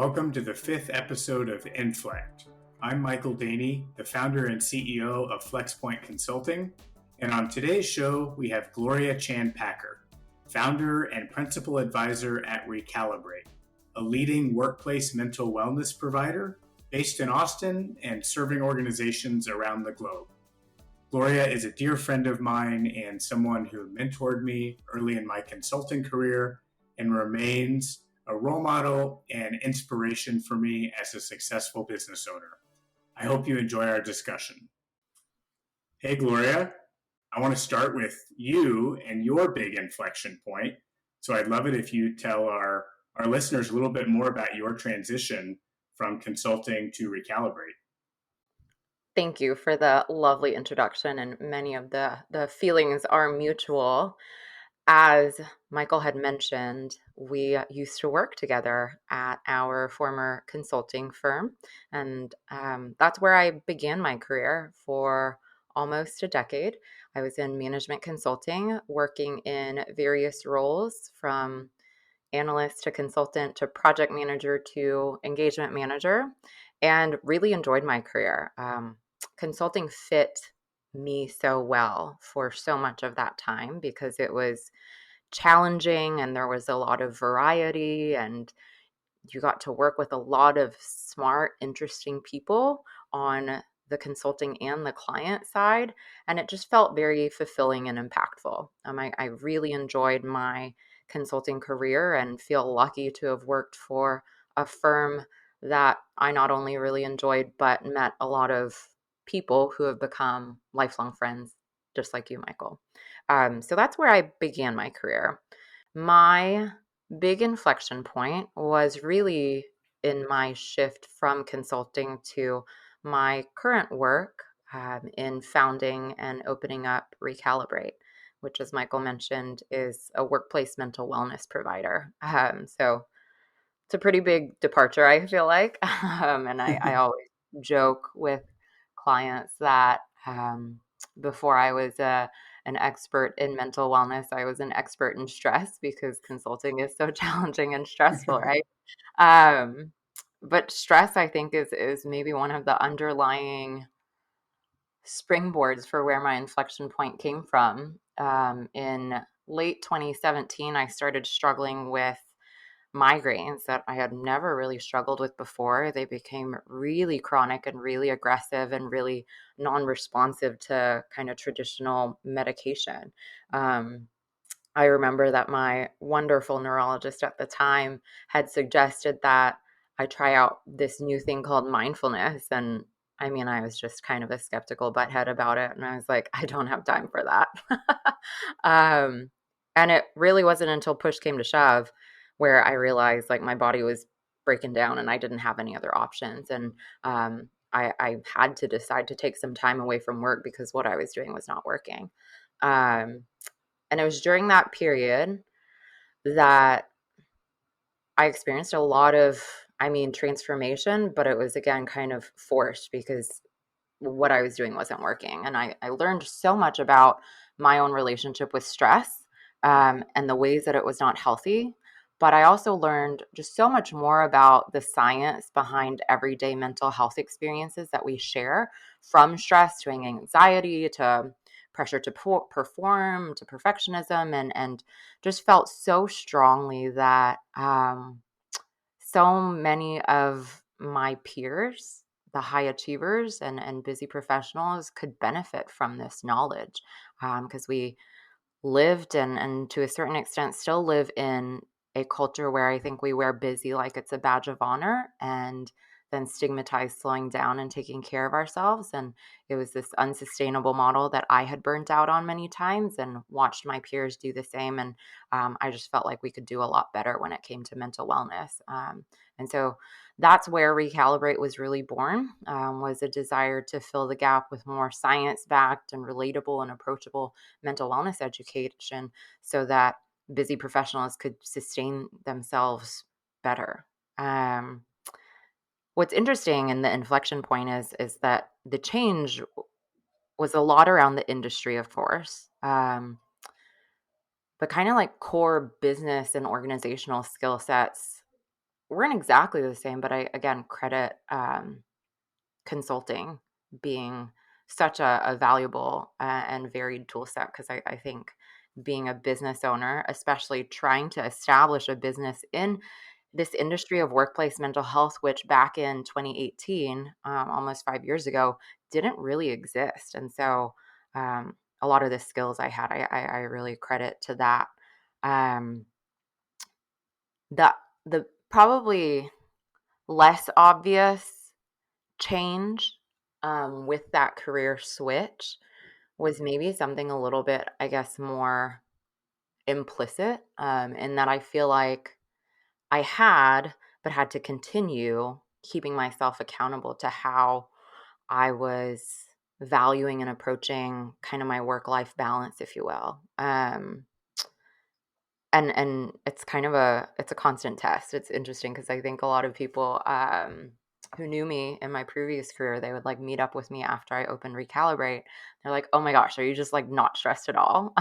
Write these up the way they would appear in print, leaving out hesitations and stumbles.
Welcome to the 5th episode of Inflect. I'm Michael Daehne, the founder and CEO of FlexPoint Consulting, and on today's show we have Gloria Chan Packer, founder and principal advisor at Recalibrate, a leading workplace mental wellness provider based in Austin and serving organizations around the globe. Gloria is a dear friend of mine and someone who mentored me early in my consulting career and remains a role model and inspiration for me as a successful business owner. I hope you enjoy our discussion. Hey, Gloria, I want to start with you and your big inflection point. So I'd love it if you tell our listeners a little bit more about your transition from consulting to Recalibrate. Thank you for the lovely introduction, and many of the feelings are mutual. As Michael had mentioned, we used to work together at our former consulting firm, and that's where I began my career for almost a decade. I was in management consulting, working in various roles from analyst to consultant to project manager to engagement manager, and really enjoyed my career. Consulting fit me so well for so much of that time because it was challenging and there was a lot of variety, and you got to work with a lot of smart, interesting people on the consulting and the client side, and it just felt very fulfilling and impactful. I really enjoyed my consulting career and feel lucky to have worked for a firm that I not only really enjoyed but met a lot of people who have become lifelong friends, just like you, Michael. So that's where I began my career. My big inflection point was really in my shift from consulting to my current work in founding and opening up Recalibrate, which, as Michael mentioned, is a workplace mental wellness provider. So it's a pretty big departure, I feel like. And I always joke with clients that before I was an expert in mental wellness, I was an expert in stress because consulting is so challenging and stressful, right? But stress, I think, is maybe one of the underlying springboards for where my inflection point came from. In late 2017, I started struggling with migraines that I had never really struggled with before. They became really chronic and really aggressive and really non-responsive to kind of traditional medication. I remember that my wonderful neurologist at the time had suggested that I try out this new thing called mindfulness. And I mean, I was just kind of a skeptical butthead about it. And I was like, I don't have time for that. And it really wasn't until push came to shove where I realized like my body was breaking down and I didn't have any other options. And I had to decide to take some time away from work because what I was doing was not working. And it was during that period that I experienced a lot of, transformation, but it was again kind of forced because what I was doing wasn't working. And I learned so much about my own relationship with stress and the ways that it was not healthy. But I also learned just so much more about the science behind everyday mental health experiences that we share, from stress to anxiety to pressure to perform to perfectionism, and just felt so strongly that so many of my peers, the high achievers and busy professionals, could benefit from this knowledge because we lived and to a certain extent still live in a culture where I think we wear busy like it's a badge of honor and then stigmatize slowing down and taking care of ourselves. And it was this unsustainable model that I had burnt out on many times and watched my peers do the same. And I just felt like we could do a lot better when it came to mental wellness. And so that's where Recalibrate was really born, was a desire to fill the gap with more science-backed and relatable and approachable mental wellness education so that busy professionals could sustain themselves better. What's interesting in the inflection point is that the change was a lot around the industry, of course, but kind of like core business and organizational skill sets weren't exactly the same, but I, again, credit consulting being such a valuable and varied tool set, because I think being a business owner, especially trying to establish a business in this industry of workplace mental health, which back in 2018, almost 5 years ago, didn't really exist. And so a lot of the skills I had, I really credit to that. Um, the, the probably less obvious change with that career switch was maybe something a little bit, I guess, more implicit, in that I feel like I had to continue keeping myself accountable to how I was valuing and approaching kind of my work-life balance, if you will. And it's kind of it's a constant test. It's interesting because I think a lot of people who knew me in my previous career, they would like meet up with me after I opened Recalibrate. They're like, "Oh my gosh, are you just like not stressed at all?"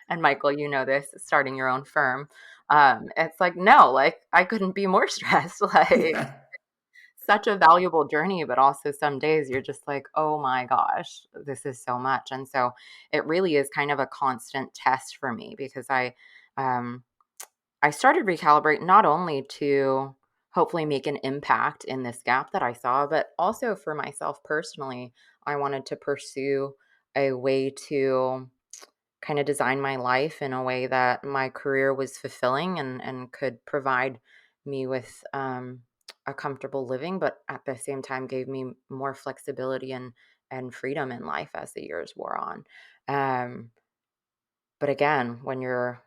And Michael, you know this, starting your own firm. It's like, no, like I couldn't be more stressed. Like Yeah. such a valuable journey, but also some days you're just like, oh my gosh, this is so much. And so it really is kind of a constant test for me, because um, I started Recalibrate not only to hopefully make an impact in this gap that I saw, but also for myself personally. I wanted to pursue a way to kind of design my life in a way that my career was fulfilling and could provide me with a comfortable living, but at the same time gave me more flexibility and freedom in life as the years wore on. Um, but again, when you're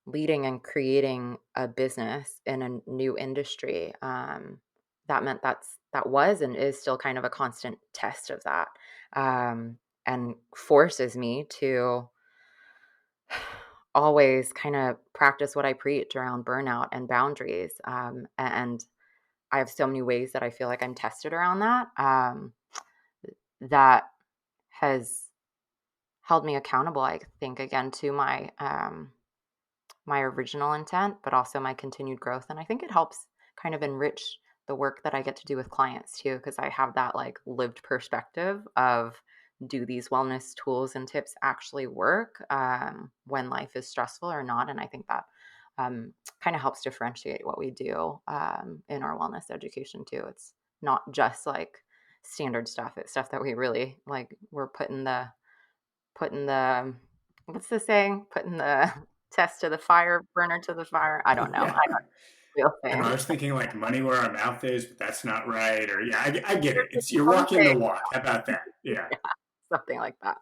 leading and creating a business in a new industry, that meant that was and is still kind of a constant test of that, and forces me to always kind of practice what I preach around burnout and boundaries. And I have so many ways that I feel like I'm tested around that, that has held me accountable, I think, again, to my original intent, but also my continued growth. And I think it helps kind of enrich the work that I get to do with clients too, because I have that like lived perspective of, do these wellness tools and tips actually work when life is stressful or not? And I think that kind of helps differentiate what we do in our wellness education too. It's not just like standard stuff. It's stuff that we really like, we're putting the what's the saying? Putting the test to the fire, burner to the fire. I don't know. I Yeah. don't know the I don't real know. I thing. was thinking like money where our mouth is, but that's not right. Or yeah, I get it. There's It's you're walking something, the walk. How about that? Yeah. yeah, something like that.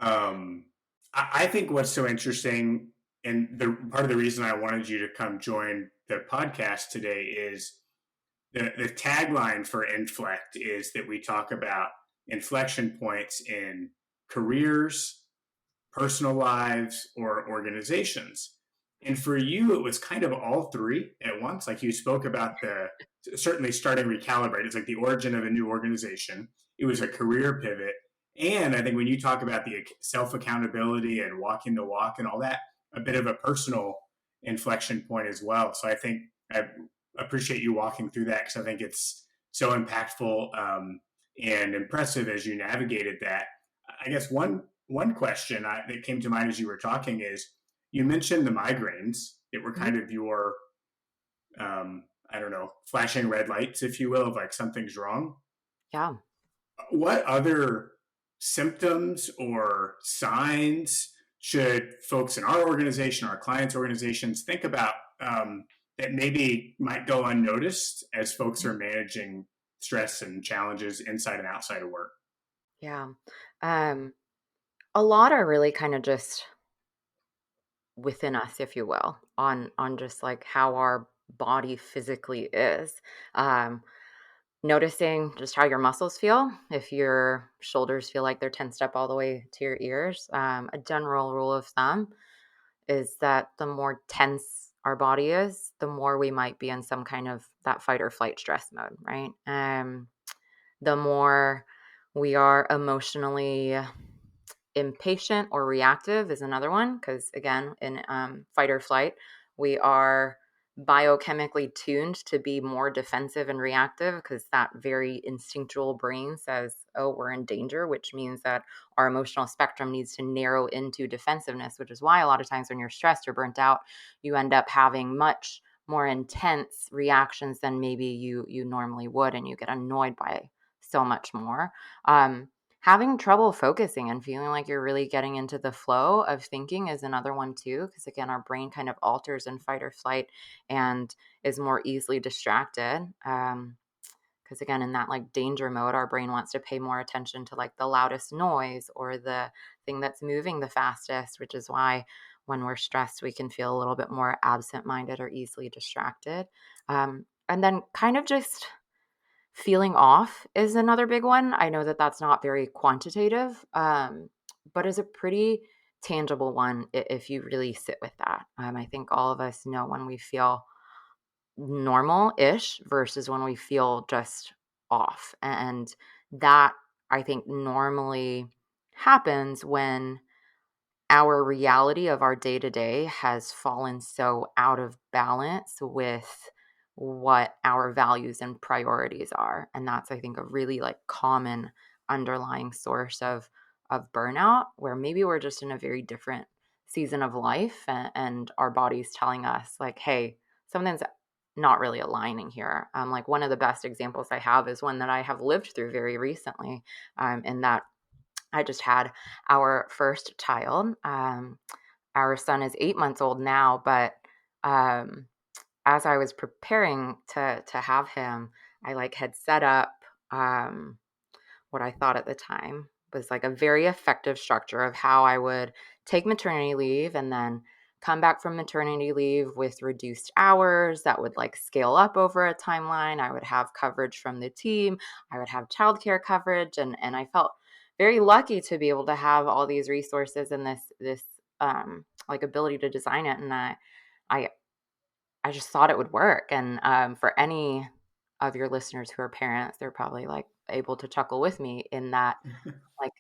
Um, I think what's so interesting, and the part of the reason I wanted you to come join the podcast today is the tagline for Inflect is that we talk about inflection points in careers, personal lives, or organizations. And for you, it was kind of all three at once. Like you spoke about the certainly starting Recalibrate, it's like the origin of a new organization. It was a career pivot. And I think when you talk about the self accountability and walking the walk and all that, a bit of a personal inflection point as well. So I think I appreciate you walking through that because I think it's so impactful and impressive as you navigated that. I guess one question that came to mind as you were talking is you mentioned the migraines that were Mhm. kind of your I don't know, flashing red lights, if you will, of like something's wrong. Yeah. What other symptoms or signs should folks in our organization, our clients' organizations, think about that maybe might go unnoticed as folks are managing stress and challenges inside and outside of work? Yeah. Um, a lot are really kind of just within us, if you will, on just like how our body physically is. Um, Noticing just how your muscles feel. If your shoulders feel like they're tensed up all the way to your ears, a general rule of thumb is that the more tense our body is, the more we might be in some kind of that fight or flight stress mode, right? The more we are emotionally impatient or reactive is another one, because again, in fight or flight, we are biochemically tuned to be more defensive and reactive because that very instinctual brain says, oh, we're in danger, which means that our emotional spectrum needs to narrow into defensiveness, which is why a lot of times when you're stressed or burnt out, you end up having much more intense reactions than maybe you normally would, and you get annoyed by so much more. Having trouble focusing and feeling like you're really getting into the flow of thinking is another one too, because again, our brain kind of alters in fight or flight and is more easily distracted. Because again, in that like danger mode, our brain wants to pay more attention to like the loudest noise or the thing that's moving the fastest, which is why when we're stressed, we can feel a little bit more absent-minded or easily distracted. And then kind of just feeling off is another big one. I know that that's not very quantitative, but is a pretty tangible one if you really sit with that. I think all of us know when we feel normal-ish versus when we feel just off. And that I think normally happens when our reality of our day to day has fallen so out of balance with what our values and priorities are. And that's, I think, a really like common underlying source of burnout, where maybe we're just in a very different season of life and our body's telling us like, hey, something's not really aligning here. Like one of the best examples I have is one that I have lived through very recently, in that I just had our first child. Our son is 8 months old now, but um, as I was preparing to have him, I like had set up um, what I thought at the time was like a very effective structure of how I would take maternity leave and then come back from maternity leave with reduced hours that would like scale up over a timeline. I would have coverage from the team. I would have childcare coverage, and I felt very lucky to be able to have all these resources and this like ability to design it. And I I just thought it would work. And for any of your listeners who are parents, they're probably like able to chuckle with me in that, like,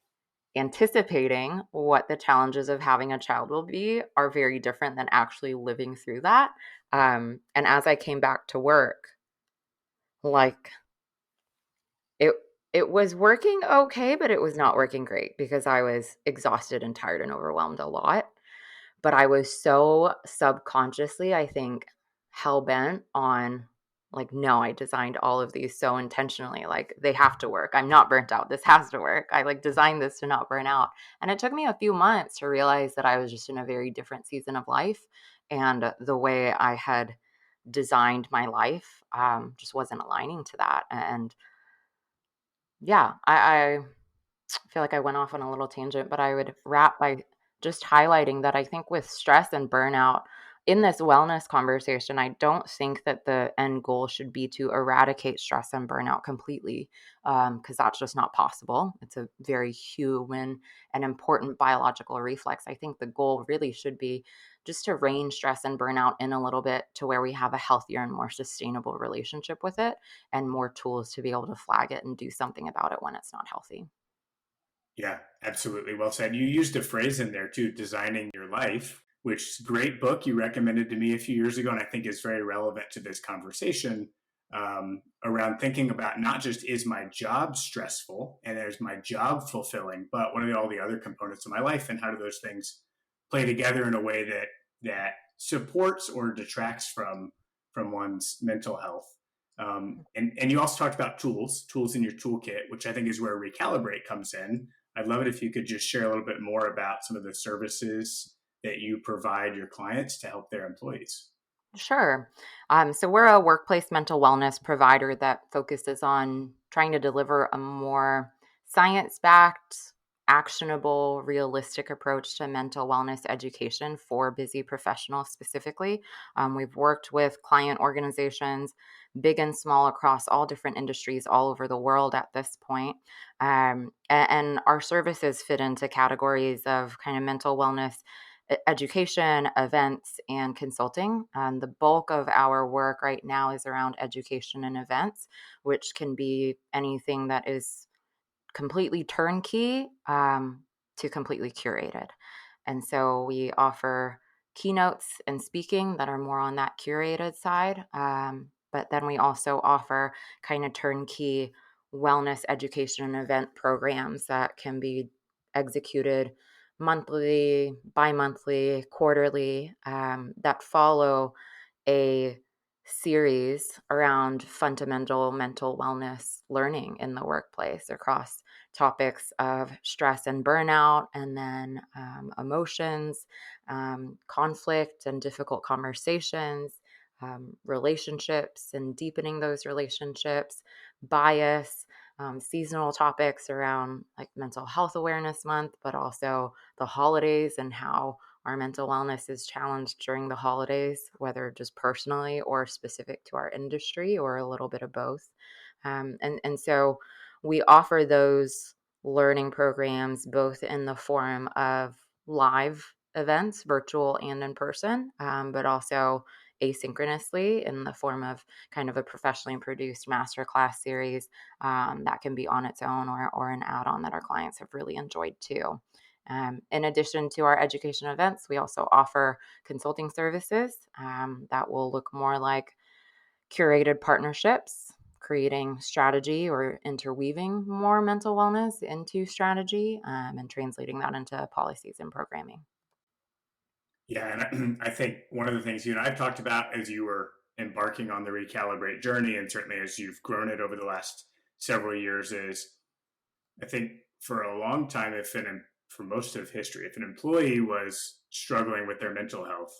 anticipating what the challenges of having a child will be are very different than actually living through that. And as I came back to work, like it it was working okay, but it was not working great because I was exhausted and tired and overwhelmed a lot. But I was so subconsciously, I think, hell bent on like, no, I designed all of these so intentionally. Like, they have to work. I'm not burnt out. This has to work. I like designed this to not burn out. And it took me a few months to realize that I was just in a very different season of life. And the way I had designed my life just wasn't aligning to that. And yeah, I feel like I went off on a little tangent, but I would wrap by just highlighting that I think with stress and burnout in this wellness conversation, I don't think that the end goal should be to eradicate stress and burnout completely, because that's just not possible. It's a very human and important biological reflex. I think the goal really should be just to rein stress and burnout in a little bit to where we have a healthier and more sustainable relationship with it and more tools to be able to flag it and do something about it when it's not healthy. Yeah, absolutely. Well said. You used a phrase in there too, designing your life, which is a great book you recommended to me a few years ago, and I think is very relevant to this conversation, around thinking about not just is my job stressful and is my job fulfilling, but what are all the other components of my life and how do those things play together in a way that supports or detracts from one's mental health. And you also talked about tools in your toolkit, which I think is where Recalibrate comes in. I'd love it if you could just share a little bit more about some of the services that you provide your clients to help their employees. Sure. So we're a workplace mental wellness provider that focuses on trying to deliver a more science-backed, actionable, realistic approach to mental wellness education for busy professionals specifically. We've worked with client organizations, big and small, across all different industries all over the world at this point. And our services fit into categories of kind of mental wellness education, events, and consulting. The bulk of our work right now is around education and events, which can be anything that is completely turnkey to completely curated. And so we offer keynotes and speaking that are more on that curated side. But then we also offer kind of turnkey wellness education and event programs that can be executed monthly, bi-monthly, quarterly, that follow a series around fundamental mental wellness learning in the workplace across topics of stress and burnout, and then emotions, conflict and difficult conversations, relationships and deepening those relationships, bias, seasonal topics around like Mental Health Awareness Month, but also the holidays and how our mental wellness is challenged during the holidays, whether just personally or specific to our industry or a little bit of both. And so we offer those learning programs both in the form of live events, virtual and in person, but also asynchronously in the form of kind of a professionally produced masterclass series that can be on its own or an add-on that our clients have really enjoyed too. In addition to our education events, we also offer consulting services that will look more like curated partnerships, creating strategy or interweaving more mental wellness into strategy and translating that into policies and programming. Yeah, and I think one of the things you and I've talked about as you were embarking on the Recalibrate journey, and certainly as you've grown it over the last several years, is I think for a long time, for most of history, if an employee was struggling with their mental health,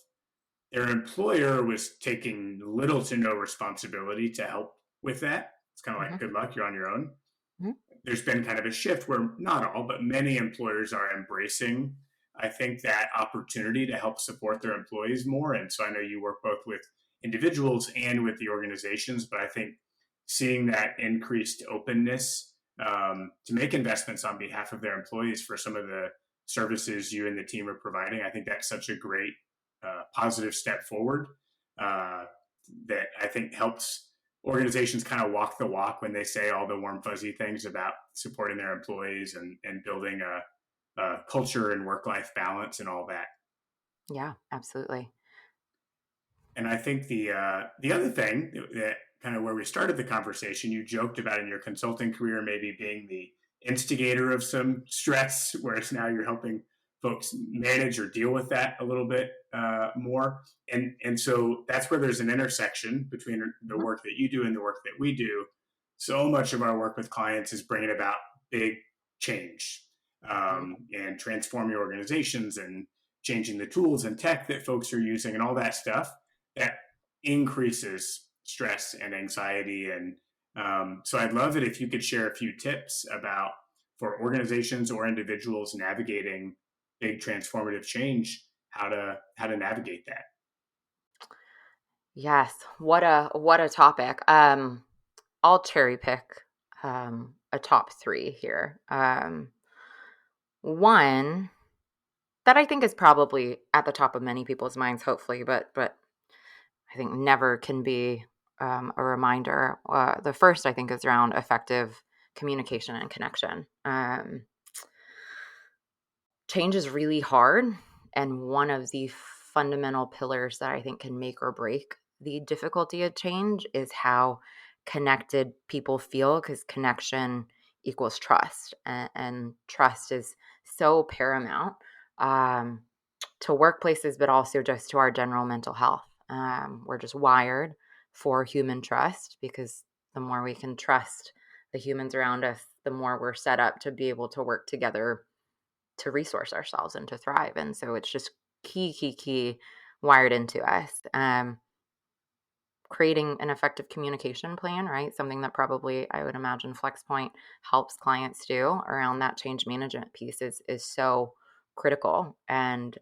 their employer was taking little to no responsibility to help with that. It's kind of Mm-hmm. like, good luck, you're on your own. Mm-hmm. There's been kind of a shift where not all, but many employers are embracing, I think, that opportunity to help support their employees more. And so I know you work both with individuals and with the organizations, but I think seeing that increased openness to make investments on behalf of their employees for some of the services you and the team are providing, I think that's such a great positive step forward that I think helps organizations kind of walk the walk when they say all the warm fuzzy things about supporting their employees and building a culture and work-life balance and all that. Yeah, absolutely. And I think the other thing that kind of where we started the conversation, you joked about in your consulting career maybe being the instigator of some stress, whereas now you're helping folks manage or deal with that a little bit more. And so that's where there's an intersection between the Mm-hmm. work that you do and the work that we do. So much of our work with clients is bringing about big change Yeah. and transforming organizations and changing the tools and tech that folks are using and all that stuff that increases stress and anxiety. And so I'd love it if you could share a few tips about for organizations or individuals navigating big transformative change, how to navigate that. Yes, what a topic. I'll cherry pick a top three here. One that I think is probably at the top of many people's minds, hopefully, but I think never can be a reminder. The first I think is around effective communication and connection. Change is really hard, and one of the fundamental pillars that I think can make or break the difficulty of change is how connected people feel, because connection equals trust, and trust is so paramount um, to workplaces, but also just to our general mental health. We're just wired for human trust, because the more we can trust the humans around us, the more we're set up to be able to work together to resource ourselves and to thrive. And so it's just key wired into us. Creating an effective communication plan, right? Something that probably I would imagine FlexPoint helps clients do around that change management piece is so critical. And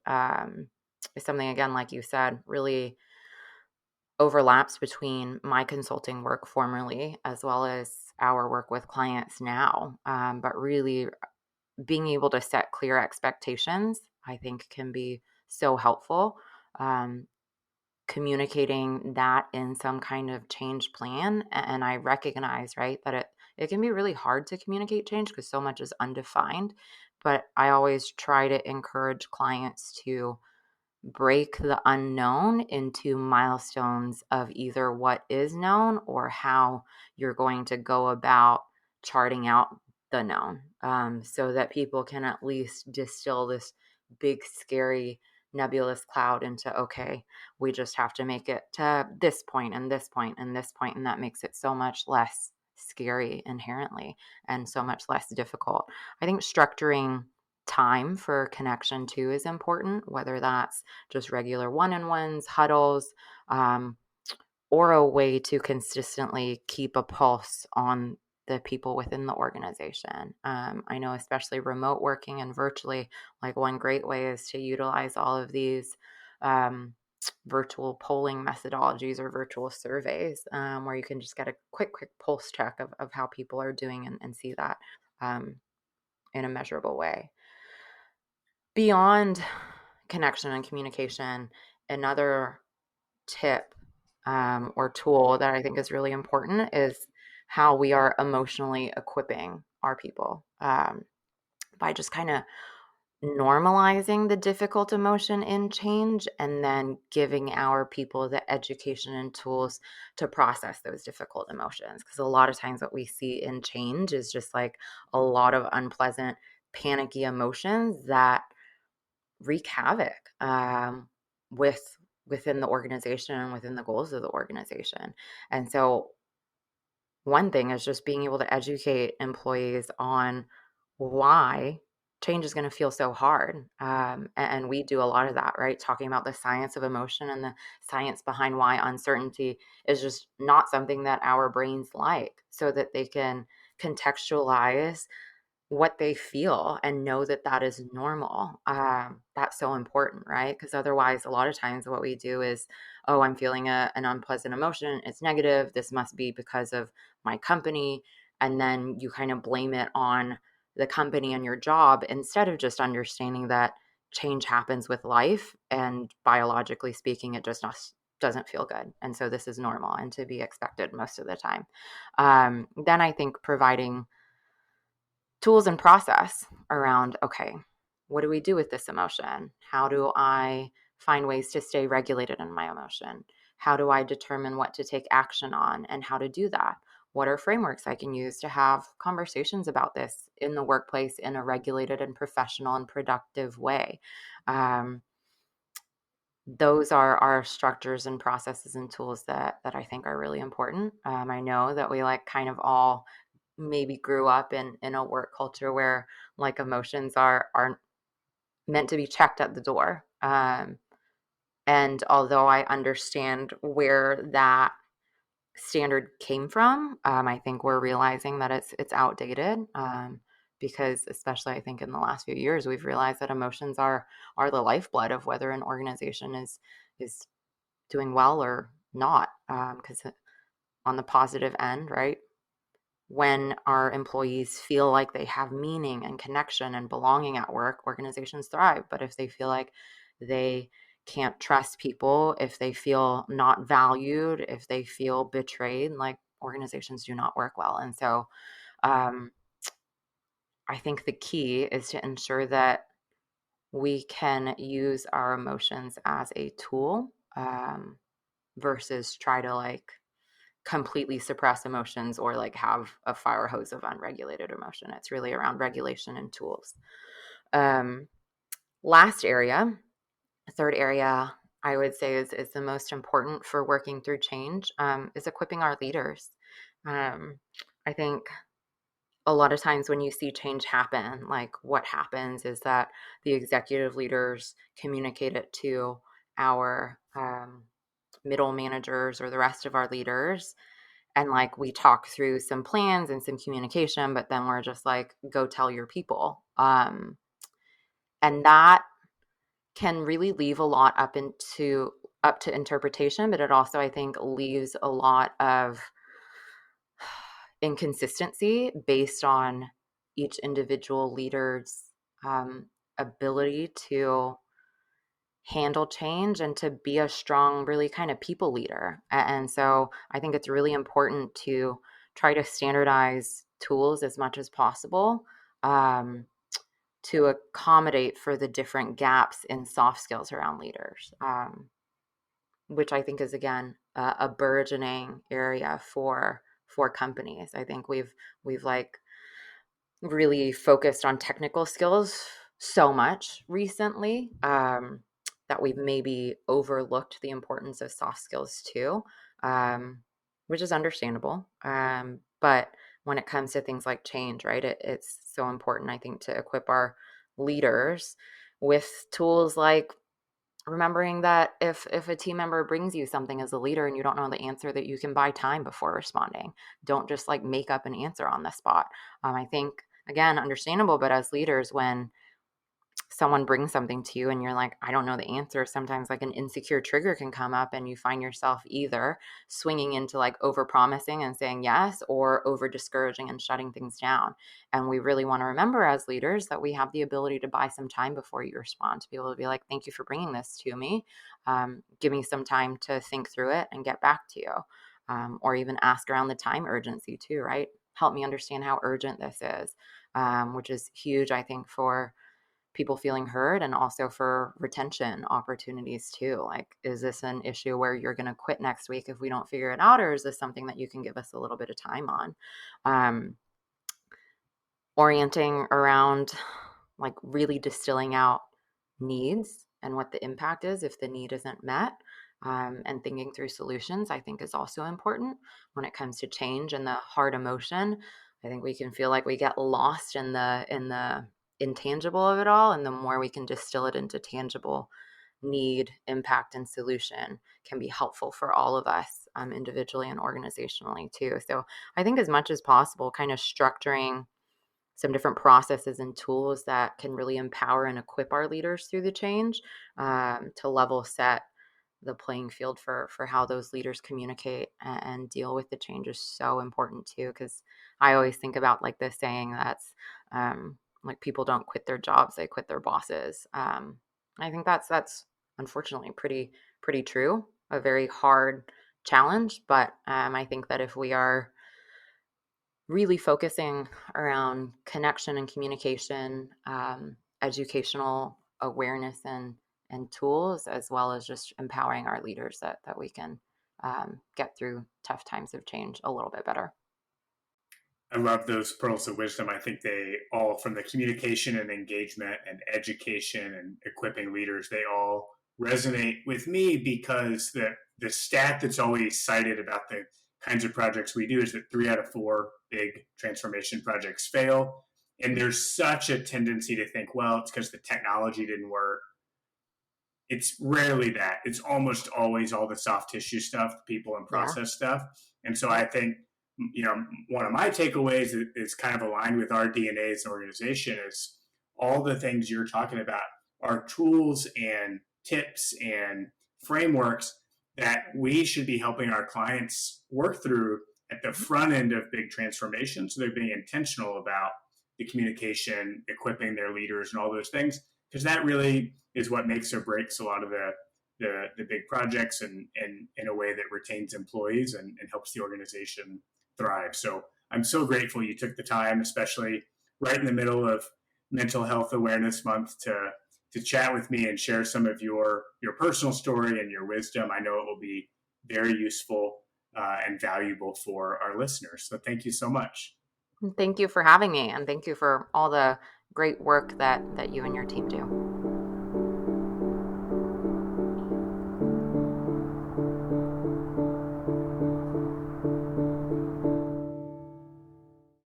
is something, again, like you said, really overlaps between my consulting work formerly as well as our work with clients now. But really being able to set clear expectations, I think, can be so helpful. Um, Communicating that in some kind of change plan, and I recognize, right, that it can be really hard to communicate change because so much is undefined. But I always try to encourage clients to break the unknown into milestones of either what is known or how you're going to go about charting out the known, so that people can at least distill this big, scary, nebulous cloud into, okay, we just have to make it to this point and this point and this point, and that makes it so much less scary inherently and so much less difficult. I think structuring time for connection too is important, whether that's just regular one-on-ones, huddles, um, or a way to consistently keep a pulse on the people within the organization. I know, especially remote working and virtually, like one great way is to utilize all of these um, virtual polling methodologies or virtual surveys, where you can just get a quick pulse check of how people are doing, and see that um, in a measurable way. Beyond connection and communication, another tip or tool that I think is really important is how we are emotionally equipping our people, by just kind of normalizing the difficult emotion in change and then giving our people the education and tools to process those difficult emotions. Because a lot of times what we see in change is just like a lot of unpleasant, panicky emotions that wreak havoc with within the organization and within the goals of the organization. And so one thing is just being able to educate employees on why change is going to feel so hard. And we do a lot of that, right? Talking about the science of emotion and the science behind why uncertainty is just not something that our brains like, so that they can contextualize what they feel and know that that is normal. That's so important, right? Because otherwise, a lot of times what we do is, oh, I'm feeling an unpleasant emotion. It's negative. This must be because of my company. And then you kind of blame it on the company and your job instead of just understanding that change happens with life. And biologically speaking, it just doesn't feel good. And so this is normal and to be expected most of the time. Then I think providing tools and process around, okay, what do we do with this emotion? How do I find ways to stay regulated in my emotion? How do I determine what to take action on and how to do that? What are frameworks I can use to have conversations about this in the workplace in a regulated and professional and productive way? Um, those are our structures and processes and tools that I think are really important. I know that we like kind of all maybe grew up in a work culture where like emotions are meant to be checked at the door. And although I understand where that standard came from, I think we're realizing that it's outdated. Because especially I think in the last few years, we've realized that emotions are the lifeblood of whether an organization is doing well or not. Because on the positive end, right? When our employees feel like they have meaning and connection and belonging at work, organizations thrive. But if they feel like they can't trust people, if they feel not valued, if they feel betrayed, like organizations do not work well. And so um, I think the key is to ensure that we can use our emotions as a tool, versus try to like completely suppress emotions or like have a fire hose of unregulated emotion. It's really around regulation and tools. Um, last area, third area, I would say is the most important for working through change, is equipping our leaders. I think a lot of times when you see change happen, like what happens is that the executive leaders communicate it to our middle managers or the rest of our leaders, and like we talk through some plans and some communication, but then we're just like, go tell your people. And that can really leave a lot up to interpretation, but it also I think leaves a lot of inconsistency based on each individual leader's ability to handle change and to be a strong, really kind of people leader. And so I think it's really important to try to standardize tools as much as possible, um, to accommodate for the different gaps in soft skills around leaders, which I think is, again, a burgeoning area for companies. I think we've like really focused on technical skills so much recently, that we've maybe overlooked the importance of soft skills too, um, which is understandable. But when it comes to things like change, right, it's so important, I think, to equip our leaders with tools like remembering that if a team member brings you something as a leader and you don't know the answer, that you can buy time before responding. Don't just like make up an answer on the spot. I think, again, understandable, but as leaders, when someone brings something to you and you're like, I don't know the answer, sometimes like an insecure trigger can come up and you find yourself either swinging into like over promising and saying yes, or over discouraging and shutting things down. And we really want to remember as leaders that we have the ability to buy some time before you respond, to be able to be like, thank you for bringing this to me. Give me some time to think through it and get back to you. Or even ask around the time urgency too, right? Help me understand how urgent this is, which is huge, I think, for people feeling heard and also for retention opportunities too. Like, is this an issue where you're going to quit next week if we don't figure it out? Or is this something that you can give us a little bit of time on? Orienting around like really distilling out needs and what the impact is if the need isn't met, and thinking through solutions, I think, is also important when it comes to change and the hard emotion. I think we can feel like we get lost in the intangible of it all, and the more we can distill it into tangible need, impact, and solution can be helpful for all of us, individually and organizationally too. So I think as much as possible, kind of structuring some different processes and tools that can really empower and equip our leaders through the change, to level set the playing field for how those leaders communicate and deal with the change is so important too. Because I always think about like this saying that's, like, people don't quit their jobs, they quit their bosses. I think that's unfortunately pretty true. A very hard challenge, but I think that if we are really focusing around connection and communication, educational awareness and tools, as well as just empowering our leaders, that we can, get through tough times of change a little bit better. I love those pearls of wisdom. I think they all, from the communication and engagement and education and equipping leaders, they all resonate with me, because the stat that's always cited about the kinds of projects we do is that 3 out of 4 big transformation projects fail. And there's such a tendency to think, well, it's because the technology didn't work. It's rarely that. It's almost always all the soft tissue stuff, people and Yeah. process stuff. And so I think, one of my takeaways is kind of aligned with our DNA as an organization, is all the things you're talking about are tools and tips and frameworks that we should be helping our clients work through at the front end of big transformation. So they're being intentional about the communication, equipping their leaders, and all those things, because that really is what makes or breaks a lot of the big projects, and in a way that retains employees and helps the organization thrive. So I'm so grateful you took the time, especially right in the middle of Mental Health Awareness Month, to chat with me and share some of your personal story and your wisdom. I know it will be very useful and valuable for our listeners. So thank you so much. Thank you for having me, and thank you for all the great work that you and your team do.